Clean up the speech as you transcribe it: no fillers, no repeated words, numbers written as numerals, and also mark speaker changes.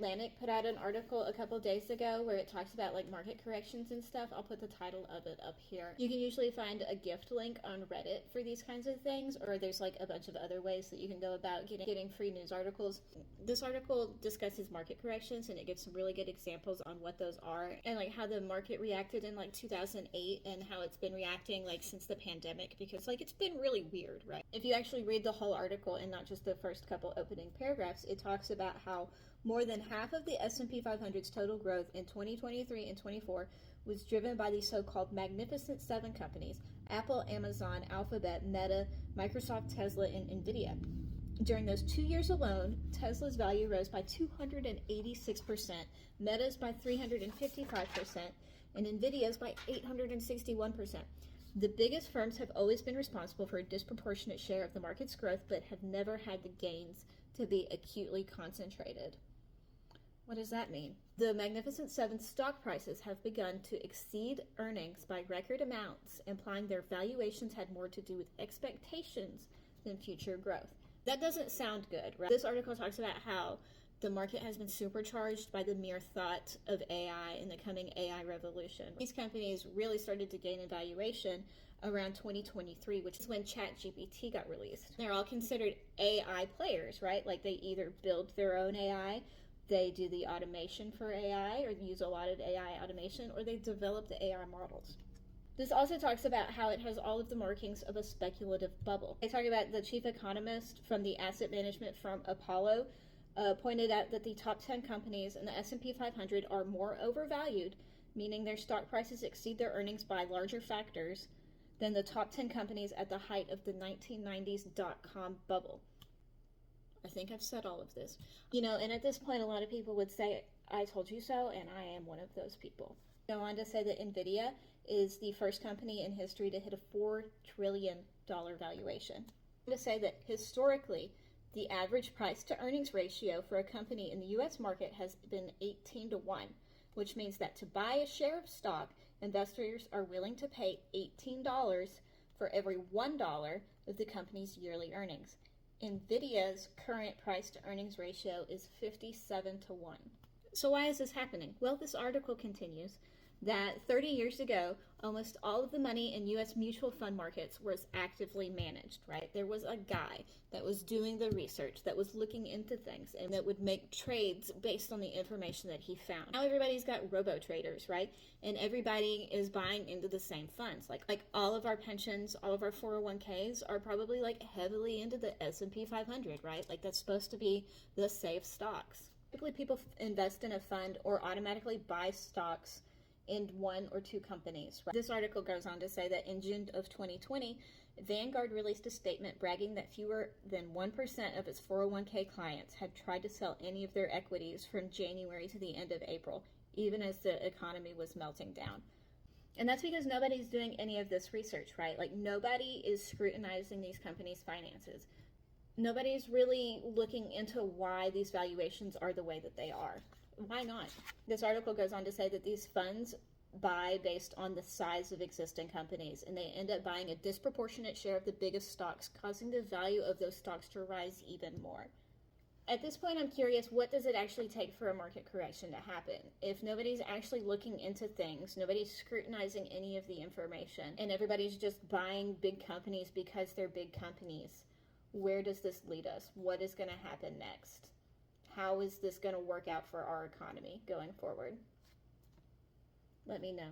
Speaker 1: Atlantic put out an article a couple days ago where it talks about like market corrections and stuff. I'll put the title of it up here. You can usually find a gift link on Reddit for these kinds of things, or there's like a bunch of other ways that you can go about getting free news articles. This article discusses market corrections, and it gives some really good examples on what those are and like how the market reacted in like 2008 and how it's been reacting like since the pandemic, because like it's been really weird, right? If you actually read the whole article and not just the first couple opening paragraphs, it talks about how more than half of the S&P 500's total growth in 2023 and 24 was driven by the so-called Magnificent Seven companies: Apple, Amazon, Alphabet, Meta, Microsoft, Tesla, and Nvidia. During those 2 years alone, Tesla's value rose by 286%, Meta's by 355%, and Nvidia's by 861%. The biggest firms have always been responsible for a disproportionate share of the market's growth, but have never had the gains to be acutely concentrated. What does that mean? The Magnificent Seven stock prices have begun to exceed earnings by record amounts, implying their valuations had more to do with expectations than future growth. That doesn't sound good, right? This article talks about how the market has been supercharged by the mere thought of AI and the coming AI revolution. These companies really started to gain in valuation around 2023, which is when ChatGPT got released. They're all considered AI players, right? Like they either build their own AI, they do the automation for AI or use a lot of AI automation, or they develop the AI models. This also talks about how it has all of the markings of a speculative bubble. They talk about the chief economist from the asset management firm Apollo pointed out that the top 10 companies in the S&P 500 are more overvalued, meaning their stock prices exceed their earnings by larger factors than the top 10 companies at the height of the 1990s dot-com bubble. I think I've said all of this. And at this point, a lot of people would say, I told you so, and I am one of those people. Go on to say that Nvidia is the first company in history to hit a $4 trillion valuation. To say that historically, the average price to earnings ratio for a company in the U.S. market has been 18 to 1, which means that to buy a share of stock, investors are willing to pay $18 for every $1 of the company's yearly earnings. Nvidia's current price to earnings ratio is 57 to 1. So why is this happening? Well, this article continues that 30 years ago, almost all of the money in U.S. mutual fund markets was actively managed, right? There was a guy that was doing the research, that was looking into things, and that would make trades based on the information that he found. Now everybody's got robo-traders, right? And everybody is buying into the same funds. Like all of our pensions, all of our 401ks are probably like heavily into the S&P 500, right? Like that's supposed to be the safe stocks. Typically people invest in a fund or automatically buy stocks in one or two companies. This article goes on to say that in June of 2020, Vanguard released a statement bragging that fewer than 1% of its 401k clients had tried to sell any of their equities from January to the end of April, even as the economy was melting down. And that's because nobody's doing any of this research, right? Like nobody is scrutinizing these companies' finances. Nobody's really looking into why these valuations are the way that they are. Why not? This article goes on to say that these funds buy based on the size of existing companies, and they end up buying a disproportionate share of the biggest stocks, causing the value of those stocks to rise even more. At this point, I'm curious, what does it actually take for a market correction to happen? If nobody's actually looking into things, nobody's scrutinizing any of the information, and everybody's just buying big companies because they're big companies, where does this lead us? What is going to happen next? How is this going to work out for our economy going forward? Let me know.